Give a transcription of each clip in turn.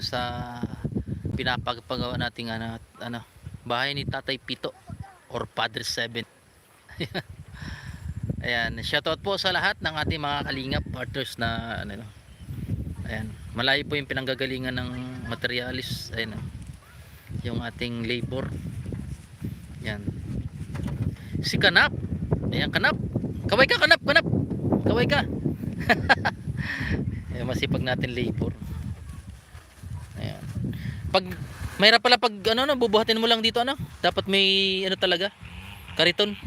sa pinapagpagawa nating bahay ni Tatay Pito or Padre Seven. Ayan, shoutout po sa lahat ng ating mga kalingap partners na ayan, malayo po yung pinanggagalingan ng materialis. Ayan, yung ating labor. Ayan, si Kanap. Ayan, Kanap, kaway ka, Kanap, Kanap, kaway ka. Ayan, masipag natin labor. Ayan, pag mahirap pala pag bubuhatin mo lang dito, dapat may talaga kariton,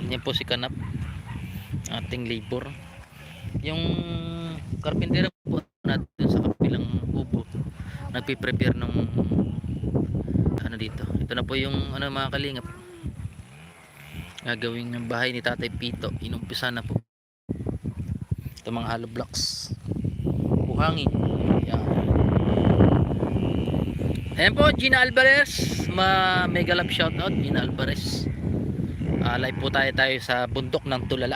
yan po si Kanap, ating labor. Yung carpenter po natin sa kapilang kubo nagpi-prepare ng dito. Ito na po yung mga kalingap, gagawin ng bahay ni Tatay Pito. Inumpisa na po ito, mga hollow blocks, buhangin. Ayan. Ayan po, Gina Alvarez, mega love shoutout Gina Alvarez. Live po tayo sa bundok ng Tulala,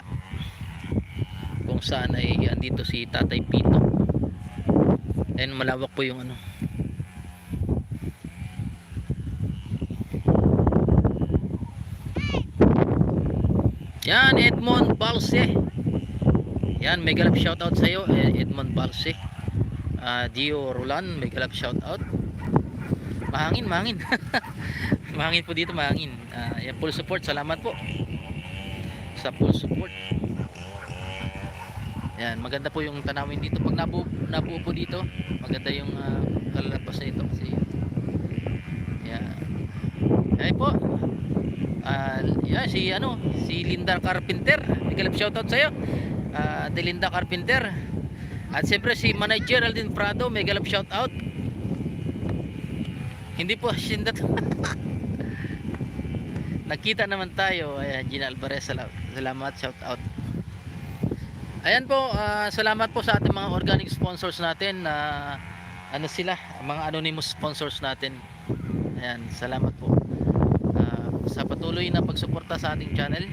kung saan ay andito si Tatay Pito. Ayan, malawak po yung yan, Edmond Balse. Yan, mega love shoutout sa iyo, Edmond Balse. Dio Roland, mega love shoutout. Mahangin mahangin po dito, mahangin. Yan, full support, salamat po sa full support. Yan, maganda po yung tanawin dito pag nabuo po dito. Maganda yung kalalapas na ito kasi yan. Ay po, yan, si Linda Carpenter, mega love shoutout sa iyo, Linda Carpenter. At siyempre si Manay Geraldine Prado, mega love shoutout. Hindi po sindat. Nakita naman tayo. Ayan, Gina Alvarez, salamat, shoutout. Ayan po, salamat po sa ating mga organic sponsors natin na sila, mga anonymous sponsors natin. Ayan, salamat po sa patuloy na pagsuporta sa ating channel.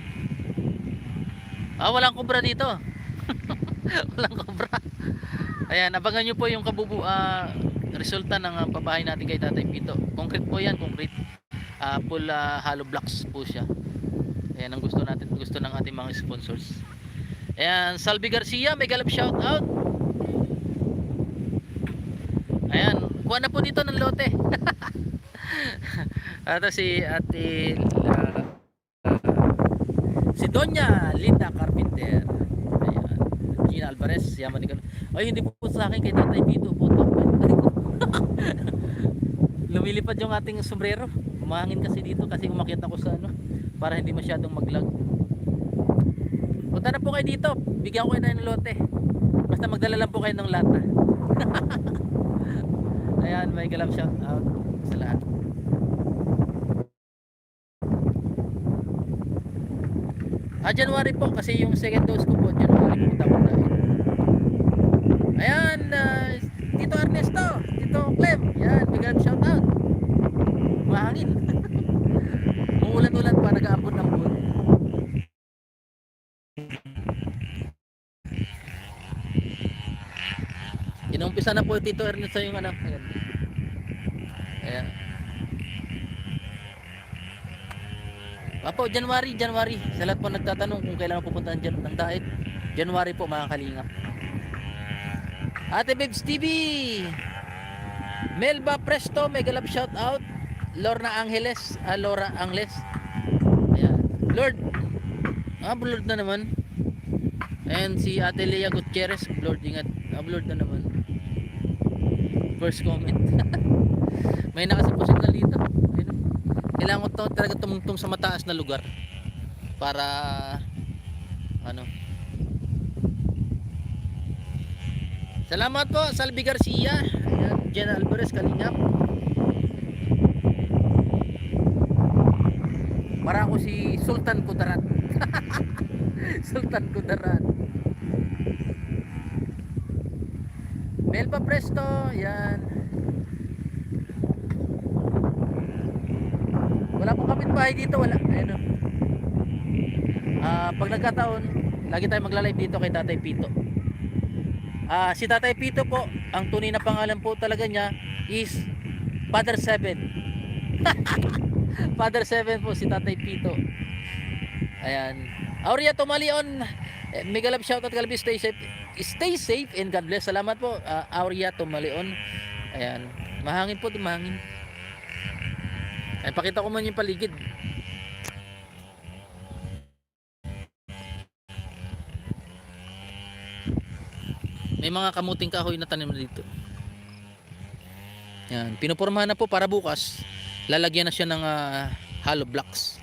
Walang kubra dito. Walang kubra. Ayan, abangan nyo po yung resulta ng pabahay natin kay Tatay Pito. Concrete po yan, concrete. Full hollow blocks po siya. Ayan ang gusto natin, gusto ng ating mga sponsors. Ayan, Salvi Garcia, mega love shout out. Ayan, kuha na po dito ng lote. At si si Doña Linda Carpenter. Ayan, Gina Alvarez, yaman ni. Ay, hindi po sa akin kay Tatay Pito po to. Lumilipad yung ating sombrero. Umahangin kasi dito kasi umakyat ako sa para hindi masyadong maglag. Punta na po kayo dito, bigyan ko kayo ng lote, basta magdala lang po kayo ng lata. Ayan, may galap shout out sa lahat. January po kasi yung second dose ko po, January po tapos na. Ayan, Tito Ernesto, Tito Clem, yan, may galap shout out. Mahangin. Umuulan-ulan pa, nag-aabot ng buwan. Inumpisa na po Tito Ernesto yung ayan. Ayan. Apo, January. Sa lahat po nagtatanong kung kailan pupunta ng Daet. January po, mga kalingap. Ate Babes TV, Melba Presto, mega love shout out. Laura Angeles, ayan. Lord na naman. And si Ate Lea Gutierrez, Lord, ingat. Lord na naman. First comment. May nakasipos na dito. Kailangan ko talaga tumungtong sa mataas na lugar para salamat po Salvi Garcia. Ayan, Jenna Alvarez, kalingap. Para ako si Sultan Kudarat. Sultan Kudarat. Melba Presto, yan. Wala pong kapitbahay dito, wala. Ayun. Pag nagkataon, lagi tayo magla-live dito kay Tatay Pito. Si Tatay Pito po, ang tunay na pangalan po talaga niya is Father Seven. Father Seven po si Tatay Pito. Ayan. Aurea Tumalion, mega love shoutout Kalbi, stay safe. Stay safe and God bless. Salamat po, Aurea Tumalion. Ayan. Mahangin po, mahangin. Ay, pakita ko man yung paligid. May mga kamuting kahoy na tanim dito. Yan, pinupormahan na po para bukas lalagyan na siya ng hollow blocks.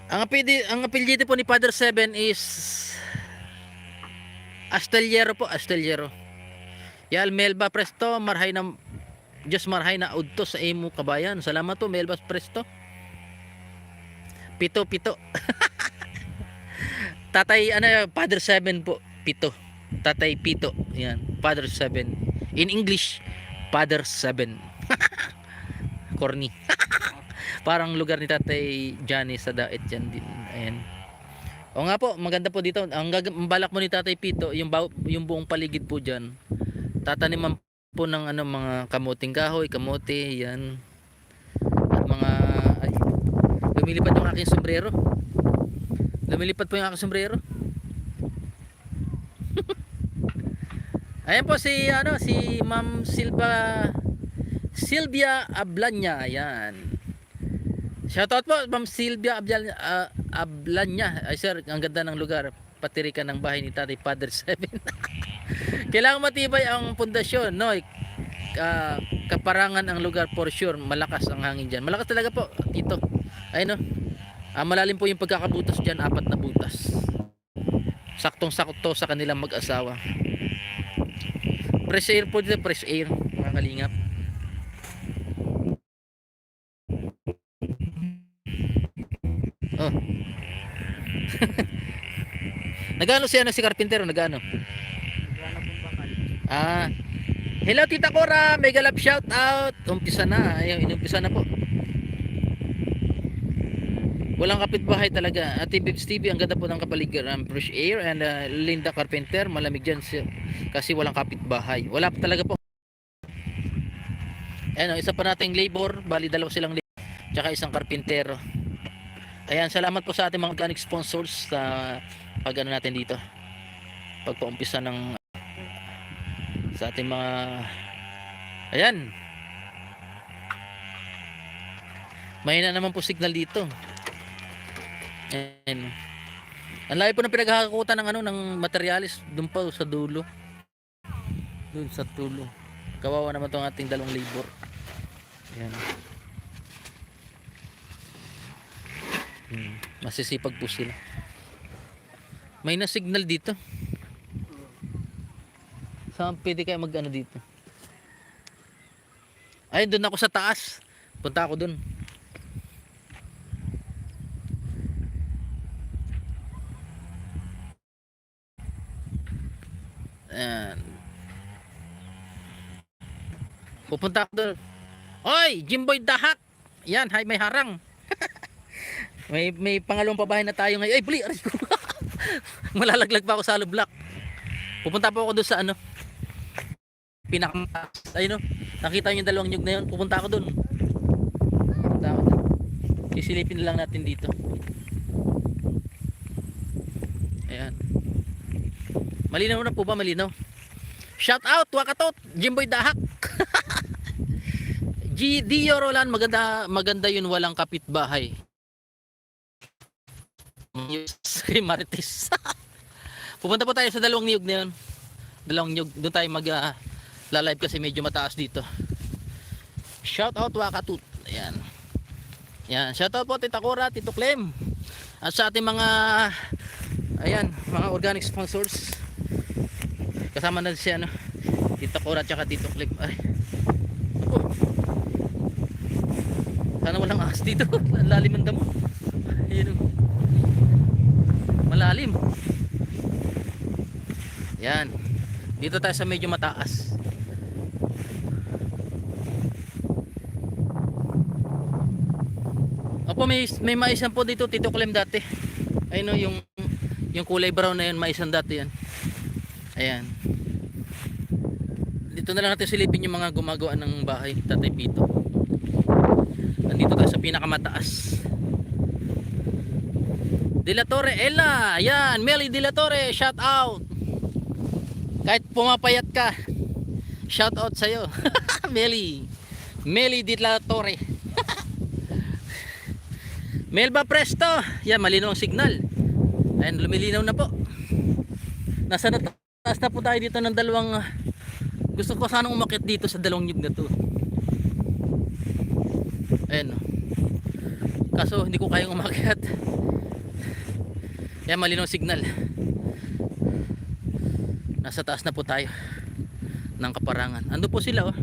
Ang apelyido po ni Father Seven is Astillero po, Astillero. Yal Melba Presto, marhay na Diyos marhay na udto sa imo kabayan. Salamat po Melba Presto. Pito. Tatay Father Seven po, Pito. Tatay Pito. Yan, Father Seven. In English, Father Seven. Corny. Parang lugar ni Tatay Johnny sa Daet dyan din. Ayan. O nga po, maganda po dito. Ang balak mo ni Tatay Pito, yung buong paligid po dyan, tataniman po ng mga kamuting kahoy, kamote, yan. At mga, lumilipad yung aking sombrero. Lumilipad po yung aking sombrero. Ayan po si Ma'am Sylvia Ablanya. Ayan. Shoutout po Ma'am Sylvia Ablanya. Ay sir, ang ganda ng lugar. Patirikan ng bahay ni Tatay Father Seven. Kailangan matibay ang pundasyon, no? Kaparangan ang lugar for sure. Malakas ang hangin diyan. Malakas talaga po dito. Ay no. Malalim po yung pagkakabutas diyan, 4 na butas. Saktong-sakto sa kanilang mag-asawa. Fresh air po dito, fresh air, mga kalingap. Oh. Nagano si Carpintero, nagano? Hello Tita Cora, mega love shout out. Umpisa na, inumpisa na po. Walang kapitbahay talaga. Ate Bibs TV, ang ganda po ng kapaligiran, fresh air. And Linda Carpenter, malamig dyan kasi walang kapitbahay. Wala pa talaga po. Ayan, isa pa nating labor, bali 2 silang labor, tsaka isang karpintero. Ayan, salamat po sa ating mga organic sponsors sa pag-ano natin dito, pagpaumpisa ng sa ating mga, ayan, mahina naman po signal dito. Ayan. Ang layo po ng pinagkakakutan ng materialis doon pa sa dulo, doon sa tulo. Kawawa naman itong ating 2 labor. Ayan. Masisipag po sila. May na signal dito. Saan pwede kayo mag dito? Ay, doon ako sa taas. Punta ako doon. Ayan. Pupunta ako doon. Oy, Jimboy Dahak. Yan, may harang. may pangalawang pabahay na tayo ngayon. Ay, buli. Malalaglag pa ako sa hollow block. Pupunta po ako doon sa pinakamataas. Ayun, nakita niyo yung 2 nyug na yun. Pupunta ako doon. Sisilipin lang natin dito. Ayan. Malinaw na po ba? Malinaw. Shout out, Wakatot, Jimboy Dahak. Dio Roland, maganda yun, walang kapitbahay. Kay Marites. Pupunta po tayo sa 2 niyog na yun. 2 niyog, doon tayo live kasi medyo mataas dito. Shout out Wakatot. Ayan. Yan, shout out po Tita Cora, Tito Clem. At sa ating mga mga organic sponsors. Kasama na si Tita Cora at Tito Clem. Ay. Sana walang ahas dito. Lalim ang damo. Ayun. Malalim. Yan. Dito tayo sa medyo mataas. Opo, may maisan po dito Tito Clem dati. Ayun yung Yung kulay brown na yun, maisandata yan. Ayan. Dito na lang natin silipin yung mga gumagawa ng bahay, Tatay Pito. Nandito tayo sa pinakamataas. De La Torre, Ella. Ayan, Meli De La Torre, shout out. Kahit pumapayat ka, shout out sa'yo. Meli De La Torre. Melba Presto. Yan, malinaw ang signal. Ayan, lumilinaw na po. Nasa taas na po tayo dito ng dalawang gusto ko sanang umakyat dito sa dalawang nyug na to. Ayan. Kaso hindi ko kayang umakyat. Yan, malinaw ang signal. Nasa taas na po tayo ng Kaparangan. Ando po sila, oh.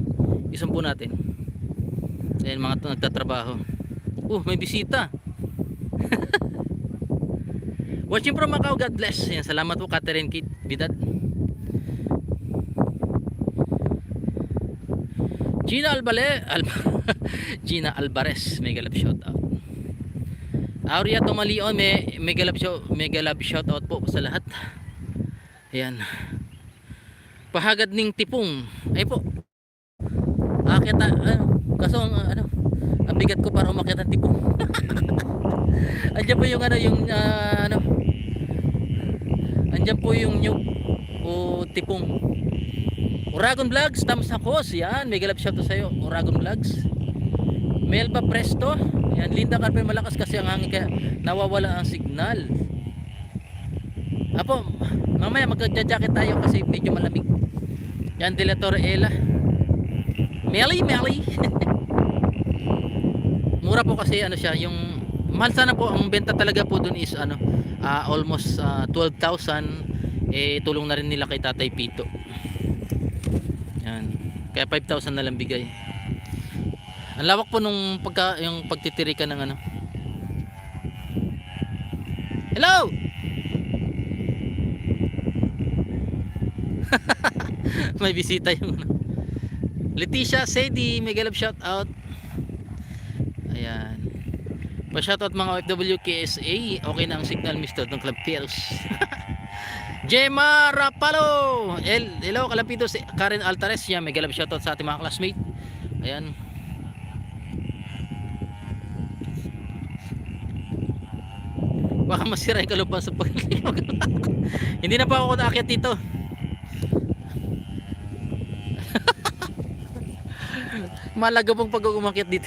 Isang po natin. Ayan, mga nagtatrabaho. May bisita. Watching from Macau, God bless. Yan, salamat po Catherine Kit Bidad. Gina Alvarez, mega love shout out. Aurea Tomalion, mega love shout out po sa lahat. Ayan. Pahagad ning tipong. Ay po. Akit kaso ang bigat ko para umakyat ng tipong. Andiyan po yung Andiyan po yung nyug o tipong. Uragon Vlogs, thumbs up ko. Yan, mega love shout out sa iyo, Uragon Vlogs. Melba Presto. Yan, Linda Carpen, malakas kasi ang hangin kaya nawawala ang signal. Apo, mamaya magja-jacket tayo kasi medyo malamig. Yan, De La Torre Ella. Meli. Mura po kasi siya, yung mahal sana po ang benta talaga po dun is almost 12,000. Tulong na rin nila kay Tatay Pito. Yan. Kaya 5,000 na lang bigay. Ang lawak po nung yung pagtitirikan ng Hello! May bisita yung Leticia Sedi, mega love shout out. Ayan. Pa-shout out mga OFW KSA. Okay na ang signal, Mr. ng Club Pills. Gemma Rapalo. Hello, kalapito si Karen Altares. Yan, mega love shout out sa ating mga classmate. Ayan. Baka masira yung kalupan sa pagkakit. Hindi na pa ako naakyat dito. Malaga pong pag-umakyat dito.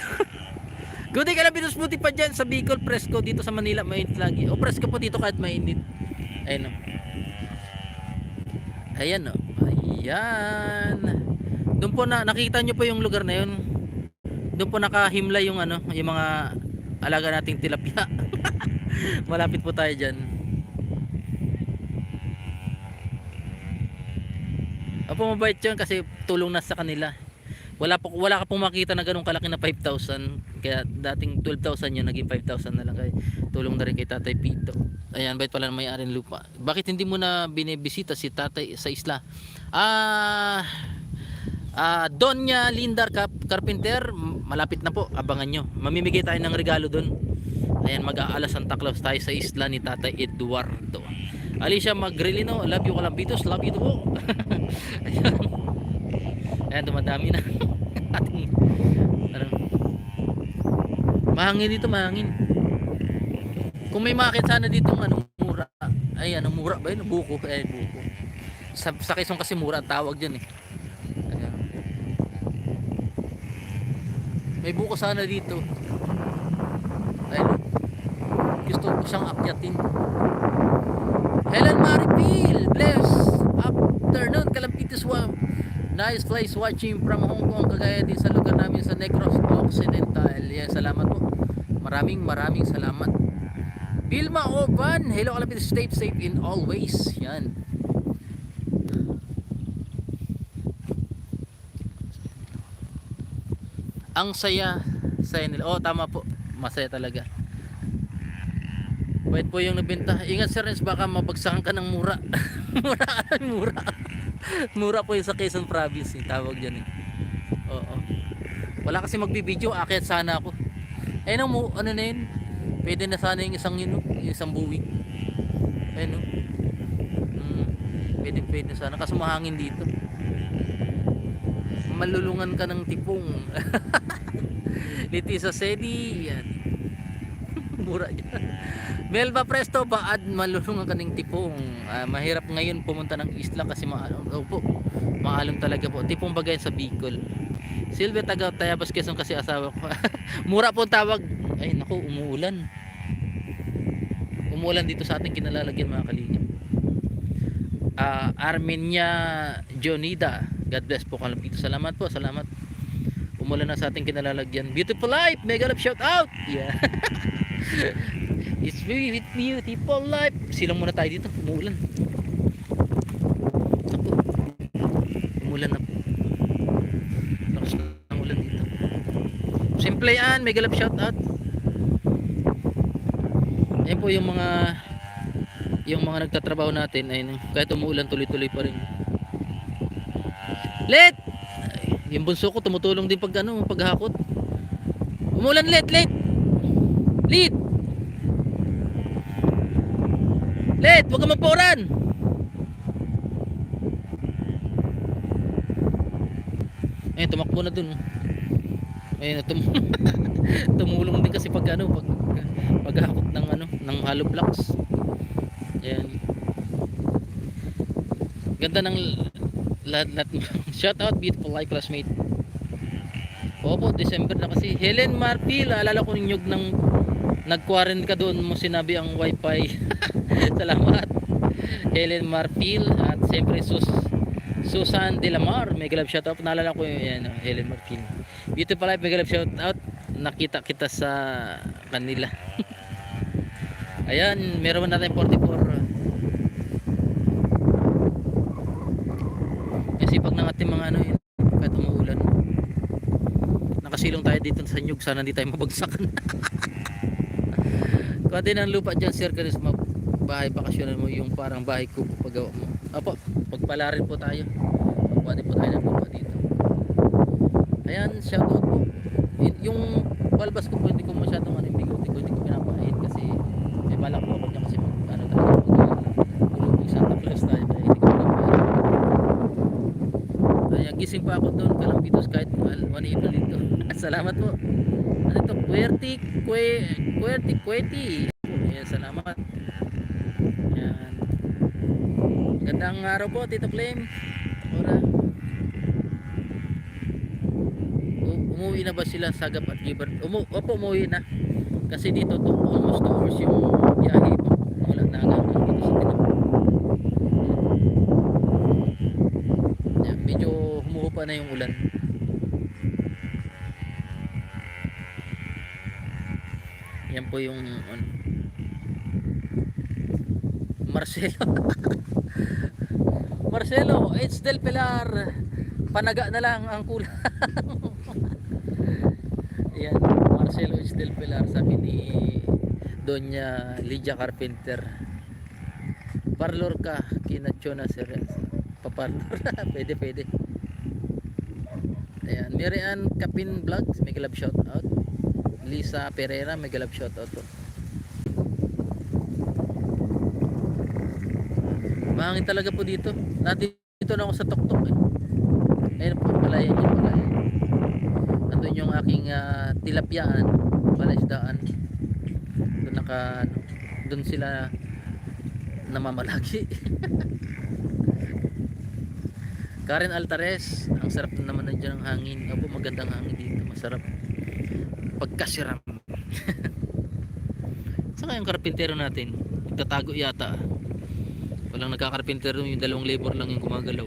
Good day, kalabitos buti pa dyan sa Bicol, presko dito sa Manila, mainit lagi. Presko po dito kahit mainit. Ayan o. Ayan o. Ayan. Doon po nakikita nyo po yung lugar na yun. Doon po nakahimla yung yung mga alaga nating tilapia. Malapit po tayo dyan. Opo, mabait yun kasi tulong na sa kanila. Wala ka pong makita na ganun kalaki na 5,000. Kaya dating 12,000 yun, naging 5,000 na lang. Kaya tulong na rin kay Tatay Pito. Ayan, bait pala na may-ari ng lupa. Bakit hindi mo na binibisita si Tatay sa isla? Donya Lindar Carpenter, malapit na po, abangan nyo. Mamimigay tayo ng regalo doon. Ayan, mag-aalas Santa Claus tayo sa isla ni Tatay Eduardo. Alicia Magrelino, love you Kalambitos, love you po. Ayan. Ayan, dumadami na. Ating mahangin dito, mahangin. Kung may makit sana dito mura. Ay, mura ba yun? Buko. Ay, buko. Sa Quezon kasi mura ang tawag dyan eh. Ayan. May buko sana dito. Ayun. Gusto ko siyang akyatin. Helen Maripil, bless afternoon, Kalampitis Swamp. Nice place watching from Hong Kong, kagaya din sa lugar namin sa Negros Occidental. Yan, salamat po. Maraming salamat. Vilma Oban, hello Kalampitis, stay safe in always. Yan. Ang saya nila. Tama po. Masaya talaga. Wait po yung nabenta. Ingat sir, baka mabagsakan ka ng mura. mura. Mura po yung sa Quezon Province, tawag dyan eh. Oo. Wala kasi magbibideo, akyat sana ako. Na yun, pwede na sana yung isang buwig. Ayun, pwede sana kasi mahangin dito. Malulungan ka ng tipong. Litisa Sedi, yan. Mura dyan. Melba Presto Baad, malulungan ka ng tipong. Mahirap ngayon pumunta ng isla kasi maalon talaga po. Tipong Bagayan sa Bicol. Silve taga Tayabas Quezon kasi asawa ko. Mura po tawag. Ay naku, umuulan. Umuulan dito sa ating kinalalagyan mga kalingap. Armenia Jonida, God bless po Kalampito. Salamat po, salamat. Umulan na sa ating kinalalagyan. Beautiful life, mega love shout out. Yeah. It's really beautiful life. Silang muna tayo dito, umuulan. Ako. Umulan na po. Lakas ng ulan dito. Simple yan, mega love shout out. Ayan po yung mga nagtatrabaho natin ay kahit umuulan tuloy-tuloy pa rin. Let! Yung bunso ko tumutulong din paghakot. Umuulan let. Let! Let, wag ka magpauran. Ayun, tumakbo na dun. Ayun, tumulong din kasi paghakot ng hollow blocks. Ayan. Ganda ng lahat. Shout out beautiful life classmate. Opo, December na kasi. Helen Marpil, alala ko ninyog ng nag-quarantine ka doon mo sinabi ang wifi. Salamat Helen Marpil. At siyempre Susan Delamar, mega love shout out. Naalala ko yan, Helen Marpil. Beautiful life, mega love shout out. Nakita kita sa kanila. Ayan, meron natin 44. Kasi pag ng ating mga yun, kahit umuulan, nakasilong tayo dito sa nyug, sana hindi tayo mabagsakan. Kuha din ang lupa dyan, sir, kasi bahay bakasyonan mo, yung parang bahay ko pagawa mo. Apo, magpala rin po tayo. Kuha din po tayo ng lupa dito. Ayan, shout out po. Yung balbas ko po, hindi ko masyadong hindi ko pinapain kasi may balak po ako dyan kasi tulog yung Santa Claus tayo, kaya hindi ko pinapain. Ayan, gising pa ako doon, Kalampitos, kahit maniin na dito. Salamat po. Ano ito? Kweti. Ayan, salamat. Ayan. Gandang araw po, Tito Flame. Ora. Umuwi na ba sila Sagap at Gibar? Opo, umuwi na. Kasi dito almost 2 hours yung biyahe po. Wala na hanggang dito sa Tinap. Ayan, medyo humuhupa na yung ulan. Yan po yung Marcelo H. Del Pilar, panaga na lang ang kulang. Yan, Marcelo H. Del Pilar, sabi ni Doña Lydia Carpenter, parlor ka kinacho na sir. Paparlor. pwede. Ayan, Miriam Capin Vlogs, may love shout out. Lisa Pereira, may love shout out to. Mahangin talaga po dito. Dito na ako sa tuktok eh. Ayun po, palayan. Nandun yung aking tilapyaan, palaisdaan. Doon sila namamalagi. Karen Altares, ang sarap naman nandiyan ng hangin. Opo, magandang hangin dito, masarap. Pagkasiram. Saka yung karpintero natin, nagtatago yata. Walang nagkakarpintero, yung 2 labor lang yung gumagalaw.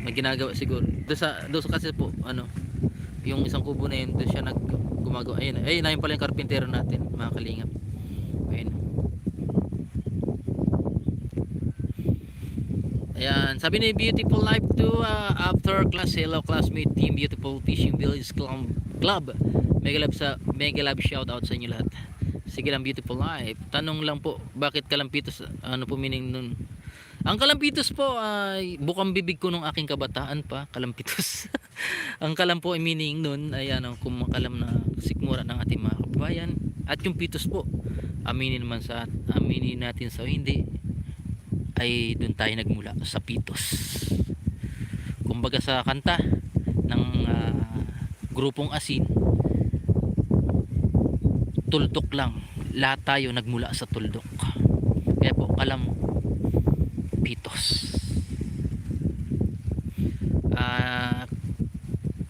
May ginagawa siguro. Doon sa kasi po, yung isang kubo na yun, doon siya gumagawa. Ayun na yung pala yung karpintero natin, mga kalingap. Ayun. Ayan, sabi ni Beautiful Life to after class, hello classmate team Beautiful Fishing Village Club. Mega love shout out sa inyo lahat. Sige lang, Beautiful Life. Tanong lang po, bakit Kalampitos? Ano po meaning nun? Ang Kalampitos po ay bukang bibig ko nung aking kabataan pa, Kalampitos. Ang kalam po ay meaning nun ay kumakalam na sikmura ng ating mga kababayan. At yung pitos po, aminin natin sa hindi. ay doon tayo nagmula sa Pitos. Kumbaga sa kanta ng grupong Asin, tuldok lang, lahat tayo nagmula sa tuldok. Kaya po Kalam Pitos.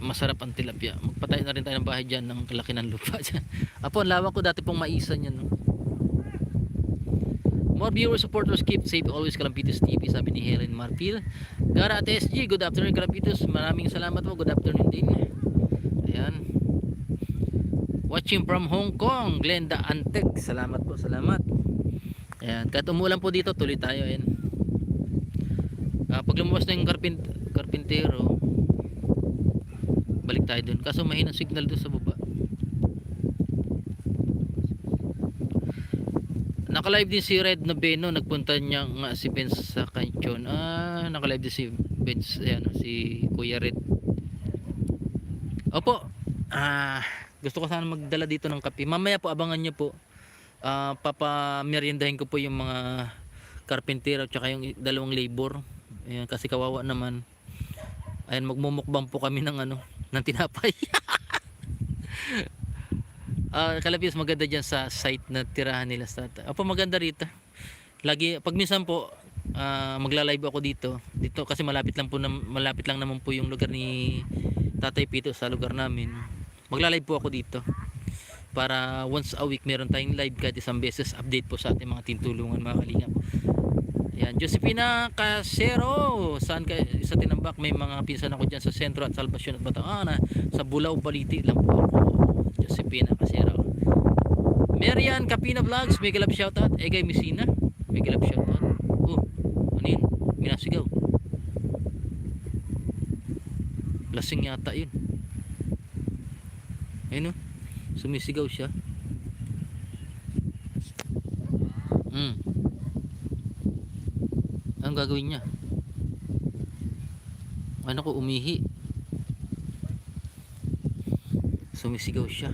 Masarap ang tilapia. Magpatay na rin tayo ng bahay dyan, ng kalaki ng lupa dyan. Apo, ang lawak ko dati pong maisan yan, no? More viewers, supporters, keep safe always, Kalampitos TV, sabi ni Helen Marfil. Gara at SG, good afternoon Kalampitos, maraming salamat po, good afternoon din. Ayan, watching from Hong Kong, Glenda Antec, salamat po, salamat. Ayan, kahit umulan po dito, tuloy tayo. Ayan, pag lumabas na yung karpintero, balik tayo dun, kaso mahinang signal dun sa baba. Naka-live din si Red Noveno, nagpunta niya nga si Benz sa Kanchon. Naka-live din si Benz, ayan, si Kuya Red. Opo, gusto ko sana magdala dito ng kape. Mamaya po, abangan niyo po. Papameriendahin ko po yung mga karpentero at saka yung dalawang labor. Ayan, kasi kawawa naman. Ayan, magmumukbang po kami ng ng tinapay. Kalapis, maganda dyan sa site na tirahan nila sa Apo, maganda rito. Lagi pag minsan po magla-live ako dito kasi malapit lang naman po yung lugar ni Tatay Pito sa lugar namin. Magla-live po ako dito para once a week meron tayong live kahit isang beses, update po sa ating mga tintulungan, mga kalingap. Ayan, Josepina Casero, saan ka sa Tinambak? May mga pinsan ako dyan sa Sentro at Salvacion at Bataan. Sa Bulao, Baliti lang po ako. Josepina Casero. Marian Capina Vlogs, mega love shoutout. Egay Messina, mega love shoutout. Ano yun? Minasigaw. Lasing yata yun. Ayun, sumisigaw siya. Anong gagawin niya? Ano ko, umihi. Sumisigaw siya.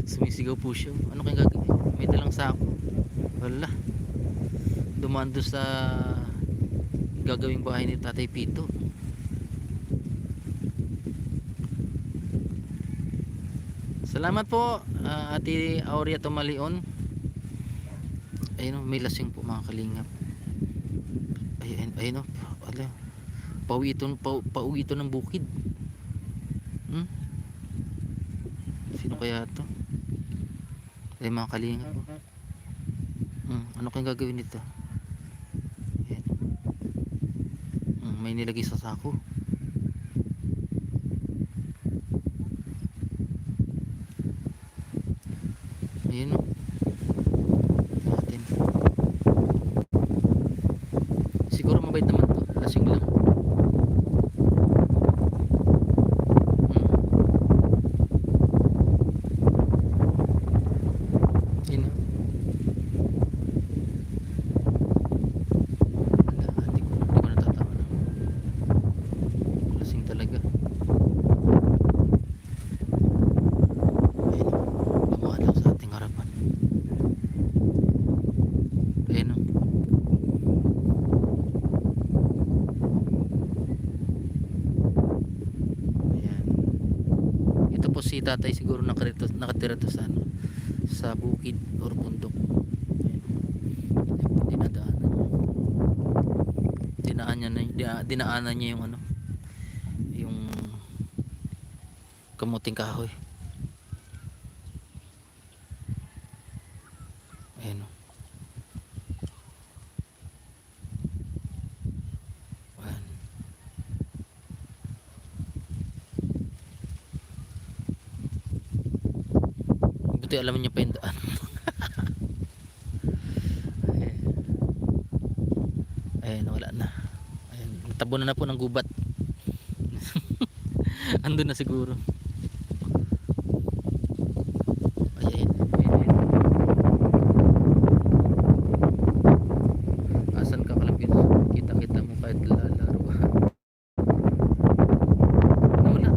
Sumisigaw po siya. Ano kayang gagawin? May dalang sako. Wala. Dumaan doon sa gagawing bahay ni Tatay Pito. Salamat po, Ate Aurea Tumalion. Ayun, may lasing po, mga kalingap. Ayun, pauwi ito ng bukid. Sino kaya ito? Ay, mga kalingap po. Ano kayang gagawin nito? Ayan. May nilagay sa sako. Ayun, natin. Siguro mabait naman to, lasing lang. Yun, hindi ko natatawa na. Lasing talaga. Ayun, lumalaw sa ating harapan. Ayun, ayan. Ito po si tatay, siguro nakatira to sa sa bukid or bundok. Dinaanan niya yung yung kamuting kahoy. Ayan, ayan. Buti alam niya pa yung daan. Ayan, wala na. Ayan, tabunan na po ng gubat. Andun na siguro. Ayan. Asan ka, Kalapit? Kita mo kahit lalaro. Nawala.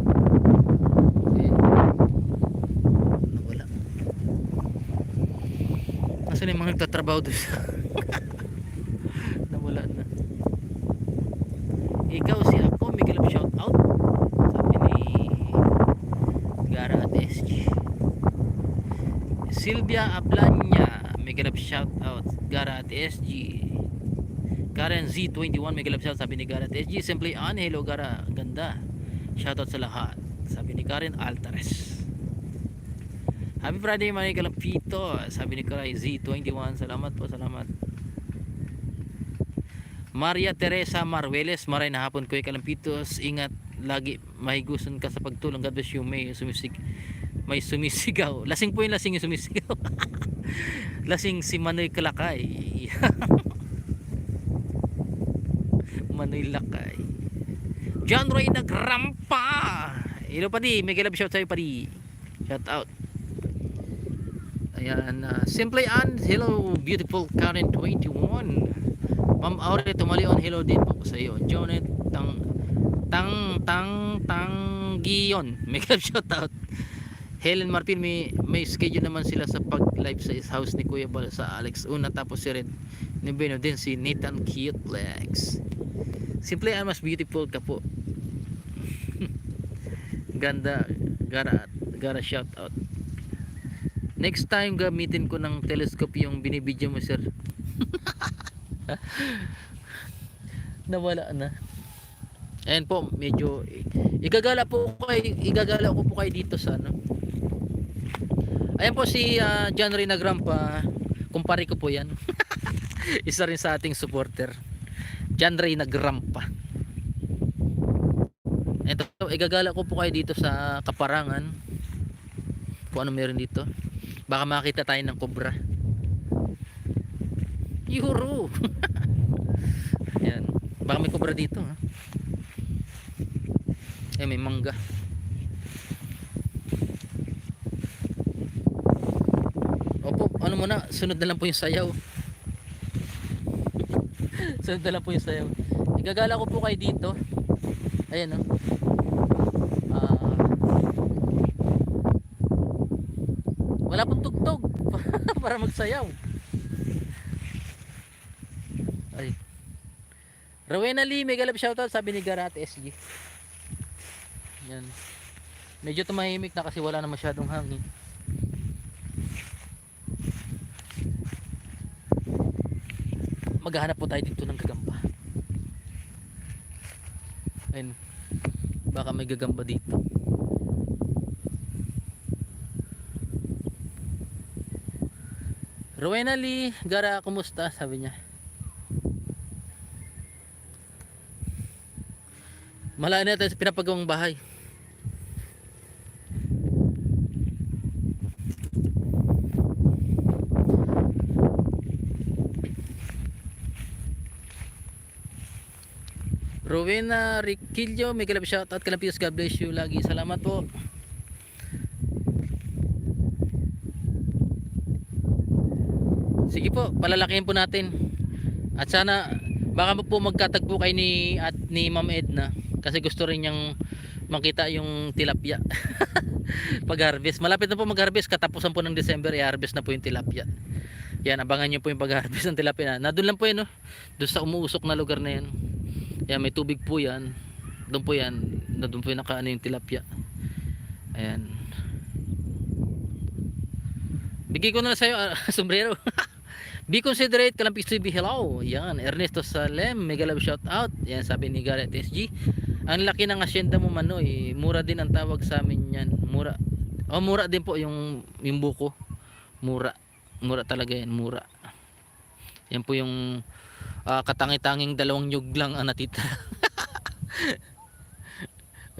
Ayan. Nawala. Asan yung mga nagtatrabaho doon? Nawala na. Ikaw si ako, Miguel shout out. Sabi ni Gara at SG. Silvia Ablanya, Miguel shout out. Gara at SG. Karen Z21, Miguel shout, sabi ni Gara at SG. Simply on, hello Gara, ganda. Shout out sa lahat. Sabi ni Karen Altares. Happy Friday mga kalapito, sabi ni Karay Z21. Salamat po, salamat. Maria Teresa Marweles, maray na hapon ko kalampitos. Ingat lagi, mahiguson ka sa pagtulong. God bless you. May sumisigaw. Lasing po yung lasing yung sumisigaw. Lasing si Manoy Kalakay. Manoy Lakay. John Roy nagrampa. Hello padi, may galab shout sa'yo padi. Shout out. Ayan, Simply Ann, hello beautiful Karen 21. Ma'am Aure Tumalion, hello din po sa iyo. Jonet Tanggiyon, make up shout out. Helen Marpil, may schedule naman sila sa pag live sa house ni Kuya Bal sa Alex Una, tapos si Red ni Beno din si Nathan Cute Legs. Simply Ann, mas beautiful ka po. Ganda, gara shout out. Next time gamitin ko ng telescope yung binibidyo mo, sir. Nawala na. Ayan po, medyo igagala ko po kayo dito sa ano. Ayan po si John Ray Nagrampa, kumpare ko po yan. Isa rin sa ating supporter. John Ray Nagrampa. Ito, igagala ko po kayo dito sa Kaparangan. Kung ano meron dito. Baka makita tayo ng kobra. Yuro. Ayan. Baka may kobra dito, ha? Eh, may mangga. Opo, ano muna, sunod na lang po yung sayaw. Sunod na lang po yung sayaw. Igagala ko po kayo dito. Ayan, no? Wala pong tugtog para magsayaw. Ay. Rowena Lee, mega love shoutout, sabi ni Gara at SG. Yan. Medyo tumahimik na kasi wala na masyadong hangin. Maghahanap po tayo dito ng gagamba. Ayun. Baka may gagamba dito. Rowena Lee, Gara, kumusta? Sabi niya. Malayo na tayo sa pinapagawang bahay. Rowena Riquillo, may kalap shoutout, Kalampitos, God bless you lagi. Salamat po. Sige po, palalakihin po natin. At sana baka po magkatagpo kayo ni Ma'am Edna kasi gusto rin niyang makita yung tilapia. Pag-harvest. Malapit na po mag-harvest, katapusan po ng December, i-harvest na po yung tilapia. Yan, abangan niyo po yung pag-harvest ng tilapia. Na doon lang po 'yan, no. Doon sa umuusok na lugar na 'yan. Yan, may tubig po 'yan. Doon po 'yan. Doon po yung nakaano yung tilapia. Ayan. Bigay ko na sa iyo sombrero. Be considerate, Kalampis TV, hello. Yan, Ernesto Salem, mega love shout out. Yan, sabi ni Garrett SG. Ang laki ng asyenda mo, Manoy. Mura din ang tawag sa amin yan. Mura. Oh, mura din po yung buko. Mura. Mura talaga yan, mura. Yan po yung katangi-tanging dalawang nyug lang ang natitira.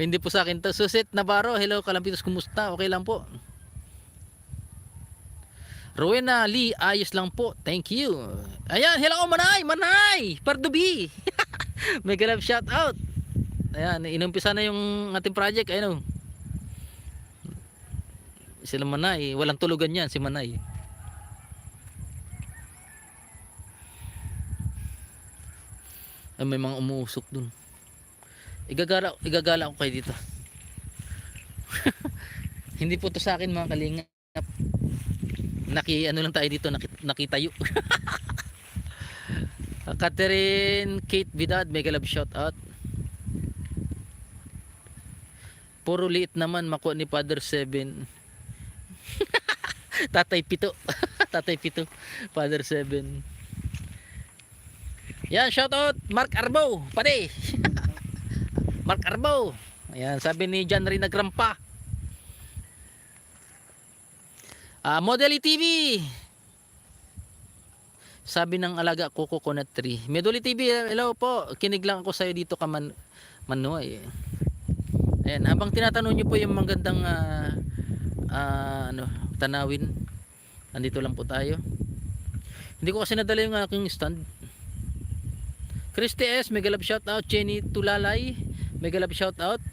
Hindi po sa akin to. Susit Navarro, hello Kalampitos, kumusta? Okay lang po. Rowena Lee, ayos lang po. Thank you. Ayan, hello Manay, Pardubi. Mega love shout out. Ayan, inumpisa na yung ating project. Ayun. Sila Manay, walang tulugan yan si Manay. Ay, may mga umuusok dun. Igagala ko kayo dito. Hindi po to sa akin mga kalingap. Ano lang tayo dito, nakitayo. Catherine Kate Vidad, mega love shout out. Puro liit naman makuha ni Father 7. Tatay Pito. Tatay Pito, Father 7. Yan, shout out Mark Arbo, pare. Mark Arbo. Ayan, sabi ni John Rina Grampa. Model TV. Sabi ng alaga ko coconut tree. Meduli TV, hello po. Kinig lang ako sa iyo dito ka Manoy. Ayan, habang tinatanong niyo po yung magandang tanawin. Nandito lang po tayo. Hindi ko kasi nadala yung aking stand. Christy S, mega love shout out. Jenny Tulalay, mega love shout out.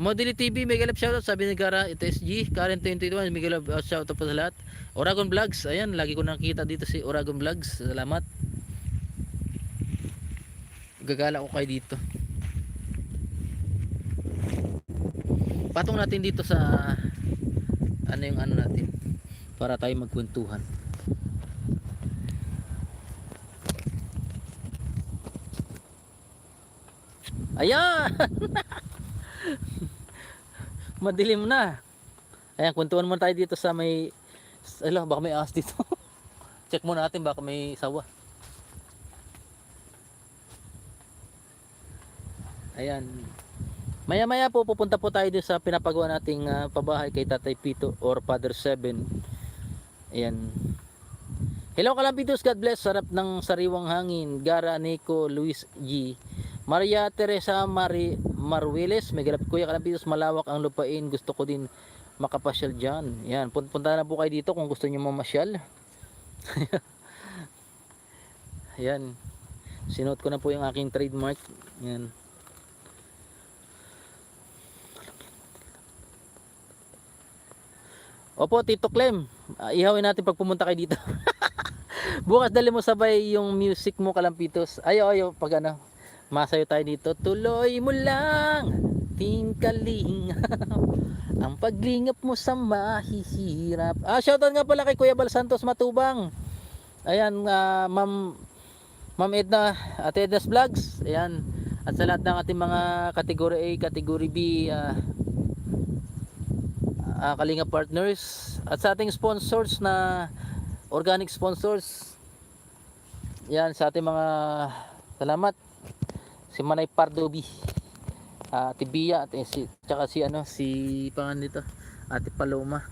Model TV, mega love shoutout. Sabi ni Gara, ito SG. Karen 21, mega love shoutout po sa lahat. Oragon Vlogs, ayan, lagi ko nakikita dito si Oragon Vlogs. Salamat. Gagala ko kayo dito. Patong natin dito sa yung ano natin para tayo magkwentuhan. Ayan. Madilim na. Ayan, kwentuhan muna tayo dito sa may baka may ahas dito. Check muna natin baka may sawa. Ayan. Maya maya po pupunta po tayo dito sa pinapagawa nating pabahay kay Tatay Pito or Father 7. Ayan. Hello Kalampitos, God bless. Sarap ng sariwang hangin. Gara Nico Luis G. Maria Teresa Marwiles, Megalap Kuya Kalampitos, malawak ang lupain. Gusto ko din makapasyal dyan. Yan, punta na po kayo dito kung gusto nyo mamasyal. Yan. Sinuot ko na po yung aking trademark. Yan. Opo, Tito Clem. Ihawin natin pag pumunta kayo dito. Bukas dali mo sabay yung music mo Kalampitos. Ayo, pag masayo tayo dito. Tuloy mo lang, tingkaling. Ang paglingap mo sa mahihirap. Shoutout nga pala kay Kuya Bal Santos Matubang. Ayan, Ma'am Edna, Ate Edna's Vlogs. Ayan. At sa lahat ng ating mga kategory A, kategory B, Kalinga partners. At sa ating sponsors na organic sponsors. Yan, sa ating mga salamat. Si Manay Pardobi, Ate Bia, tsaka si pangan nito, Ate Paloma,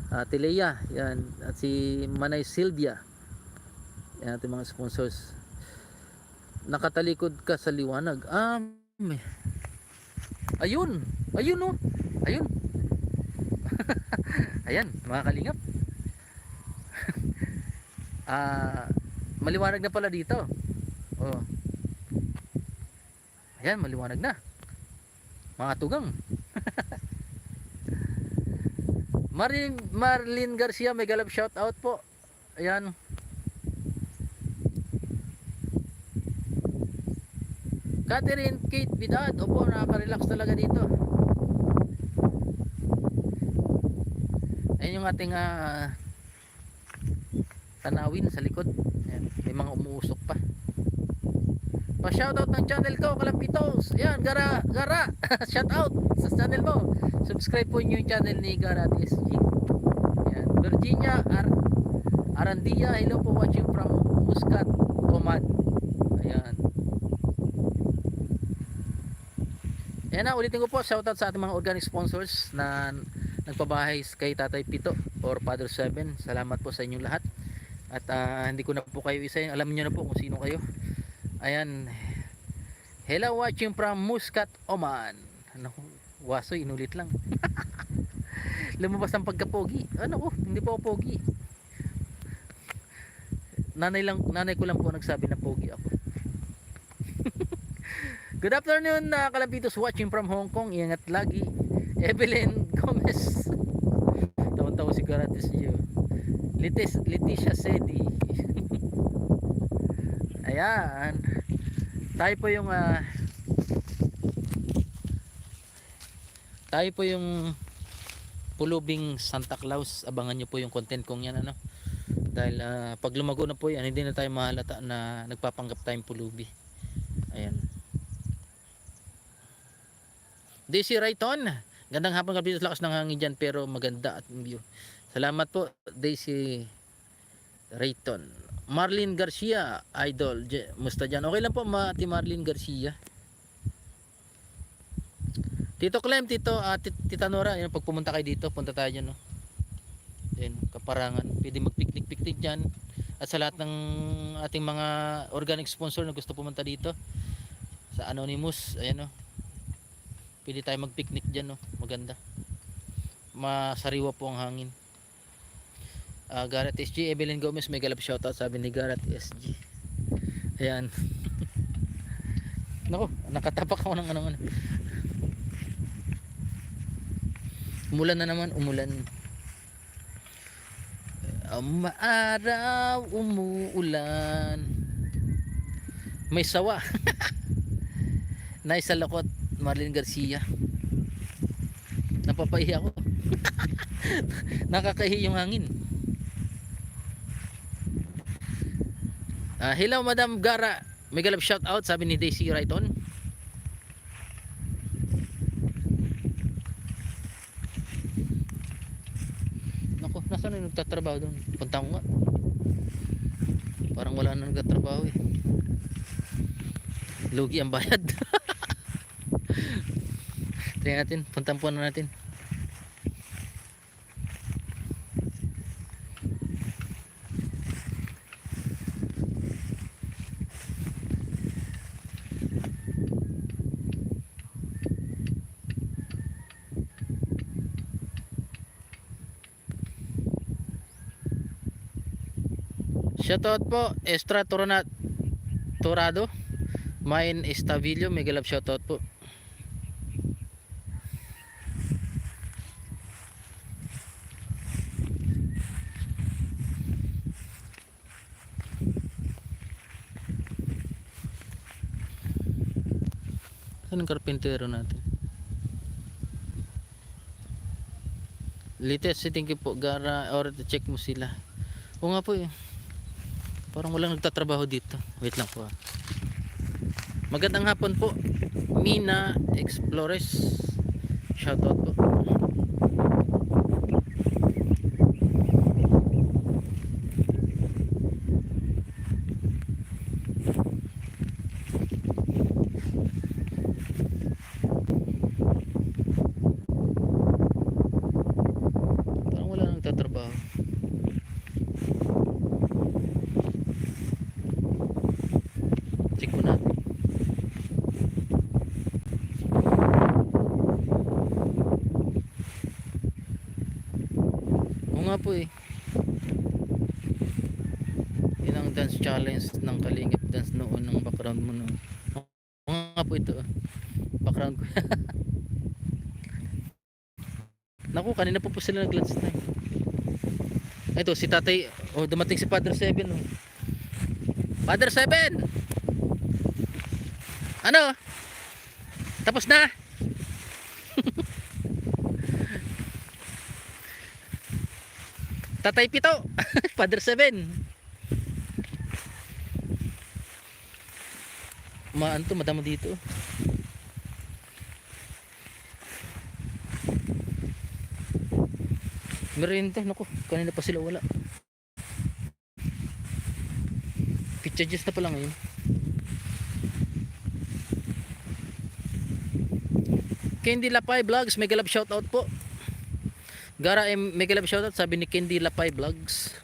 Ate Leia, yan, at si Manay Silvia. Yan ating mga sponsors. Nakatalikod ka sa liwanag. Ayun no. Ayun. Ayan, mga kalingap. Maliwanag na pala dito. Oh. Ayan, maliwanag na. Mga tugang. Marlene Garcia, mega love shout out po. Ayan. Catherine Kate Vidad, opo, nakaka-relax talaga dito. Ayan yung ating tanawin sa likod. Ayan, may mga umuusok pa. Pa-shoutout ng channel ko, Kalampitos. Ayan, Gara shoutout sa channel mo. Subscribe po nyo yung channel ni Gara TSG. Ayan, Virginia Arandia, hello po, watching from Muscat, Oman. Ayan. Ayan na, ulitin ko po, shoutout sa ating mga organic sponsors na nagpabahay kay Tatay Pito or Father 7. Salamat po sa inyong lahat. At hindi ko na po kayo isayin, alam niyo na po kung sino kayo. Ayan. Hello, watching from Muscat, Oman. Waso, inulit lang. Lumabas ang pagkapogi. Hindi po ako pogi. Nanay ko lang po nagsabi na pogi ako. Good afternoon, Kalampitos, watching from Hong Kong. Ingat lagi. Evelyn Gomez. Taon-taon si Garatis Gio. Leticia Sedi. Ayan. Tayo po yung pulubing Santa Claus. Abangan nyo po yung content kong yan, ano, dahil pag lumago na po yan, hindi na tayo mahalata na nagpapanggap tayong pulubi. Ayan. Daisy Rayton, gandang hapon, kapit lakas ng hangin dyan pero maganda at view. Salamat po Daisy Rayton. Marlene Garcia, idol, musta dyan? Okay lang po Ate Marlene Garcia. Tito Clem, Tita Nora, yun, pag pumunta kayo dito, punta tayo dyan, no? Yan, Kaparangan, pwede magpiknik-piknik dyan. At sa lahat ng ating mga organic sponsor na gusto pumunta dito sa Anonymous, ayan, no? Pwede tayo magpiknik dyan, no? Maganda, masariwa po ang hangin. Garrett SG, Evelyn Gomez, may galap shoutout, sabi ni Garrett SG. Ayan. Nako, nakatapak ako ng ano. Umulan na naman, umulan. Maaraw, umuulan. May sawa. Nice sa lakot, Marlene Garcia. Napapahiya ako. Nakakahiya yung hangin. Hello Madam Gara, may galap shout out, sabi ni Daisy Rayton. Nako, nasaan yung nagtatrabaho doon? Punta ko nga, parang wala na nagtatrabaho eh. Lugi ang bayad. Try natin, puntan po na natin. Shoutout po Extra Torado Mine Estavillo, may galap shoutout po. Saan ang karpintero natin? Latest, thank you po Gara, or check mo sila. O nga po eh, parang walang nagtatrabaho dito. Wait lang po. Magandang hapon po Mina Explores, shoutout po. Parang wala nang nagtatrabaho. Check ko natin. Oo nga po eh, yun ang dance challenge ng Kalingap Dance noon, ng background mo noon. Oo nga po ito, background ko. Naku, kanina po sila nag lunch time. Ito si tatay, oh, dumating si Father 7 oh. Father 7, ano, tapos na? Tatay Pito. Father 7, maanto madamo dito. Merienda, naku, kanina pa sila wala. Pizza juice na pala ngayon. Candy Lapay Vlogs, may galap shoutout po. Gara, may galap shoutout, sabi ni Candy Lapay Vlogs.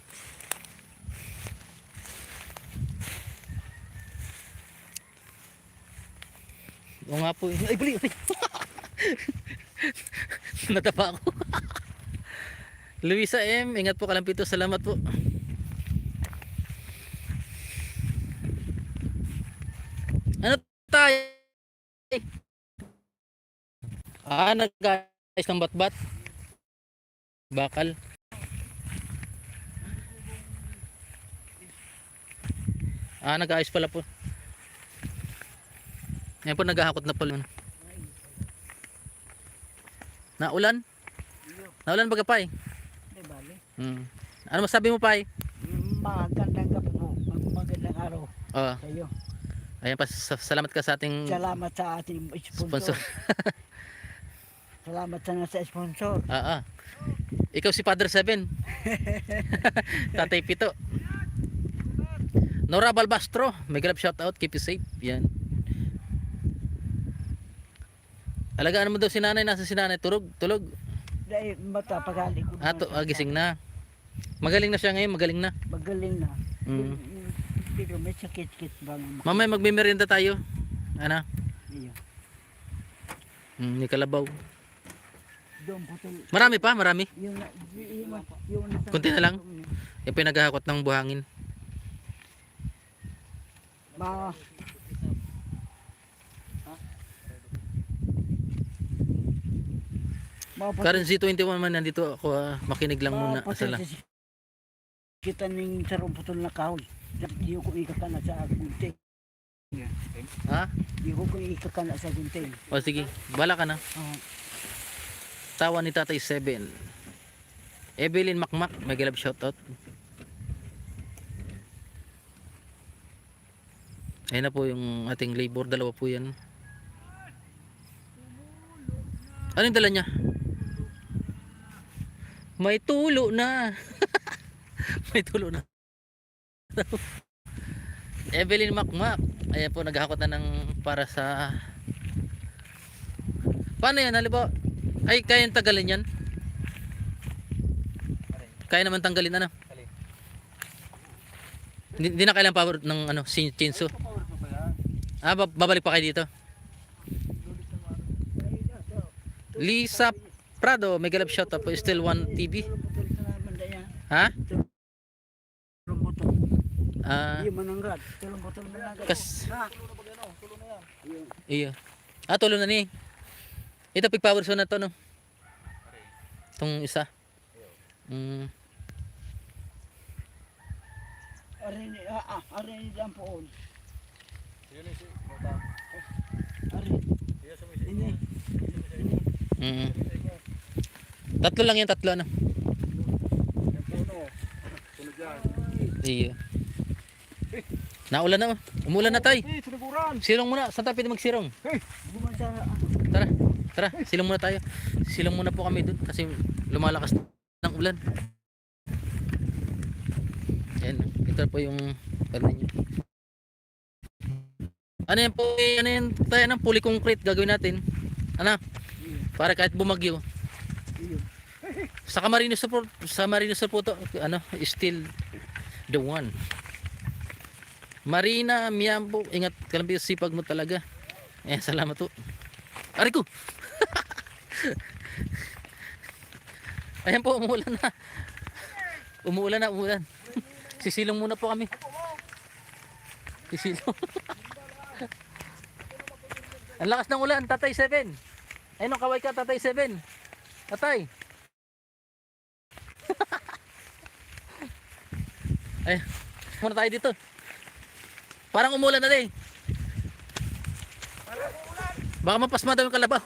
O nga po, ay bali. Natapa ako. Luisa M, ingat po Kalampito, salamat po. Ano tayo? Nag-ayos ng batbat. Bakal. Nag-ayos pala po. Ngayon po naghahakot na pala. Naulan? Naulan baga Pai? Di bali. Ano masabi mo Pai? Magandang gabi po. Magandang araw Oh, sa iyo. ayan pa, salamat ka sa ating Salamat sa ating sponsor. sponsor. Salamat sa sponsor. Ikaw si Father 7. Tatay Pito. Nora Balbastro, may grab shout out, keep you safe. Yan. Alagaan mo daw si nanay, nasa si nanay, tulog. Dahil mata pagali ko. Gising na. Magaling na siya ngayon, magaling na. Magaling na. Mm. Pero may sakit-sakit bang. Mamaya magmimerienda tayo. Ano? Iyo. Ni Kalabaw. Doon putol. Marami pa, marami. Yung Kunti na lang. Yung pinaghahakot ng buhangin. Ma. Karen Z21 man nandito ako, makinig lang muna. Asala. Kita ning sarong putol na kahoy. Di ko ikakana sa gunting. Ha? Di ko ikakana sa gunting. O sige, bala ka na. Oh. Tawa ni Tatay 7. Evelyn Makmak, may galab shoutout. Ayun na po yung ating labor, dalawa po yan. Ano yung dala niya? May tulo na. May tulo na. Evelyn Makmak. Ayan po, naghahakot na ng para sa... Paano yan? Halimbawa, ay kayang tagalin yan? Kaya naman tanggalin ano? Hindi na kailangan power ng ano, chinso. Babalik pa kayo dito. Lisa Prado, may galap shot po, still one TV. Ha? Iyo. Tulo na ni. Ito pig power so na to no. Tong isa. Arin diyan po. Tatlo lang yan, tatlo ano. Iyo. Naulan na. Umulan na tayo. Silong muna. Saan tayo pwede magsirong? Tara. Silong muna tayo. Silong muna po kami dun kasi lumalakas ng ulan. Ayan. Ito po yung ano nyo. Ano yan po? Ano yan tayo ng puli concrete gagawin natin? Ano? Para kahit bumagyo. Sa Camarines po to, ano, still the one. Marina Miambo, ingat ka lang, sipag mo talaga. Salamat po. Aray ko. Ayan po, umuulan na. Umuulan. Sisilong muna po kami. Sisilong. Ang lakas ng ulan, Tatay 7. Ayun, kaway ka, Tatay 7. Tatay. Ay, muna tayo dito. Parang umulan na din. Baka mapasma daw yung kalabaw.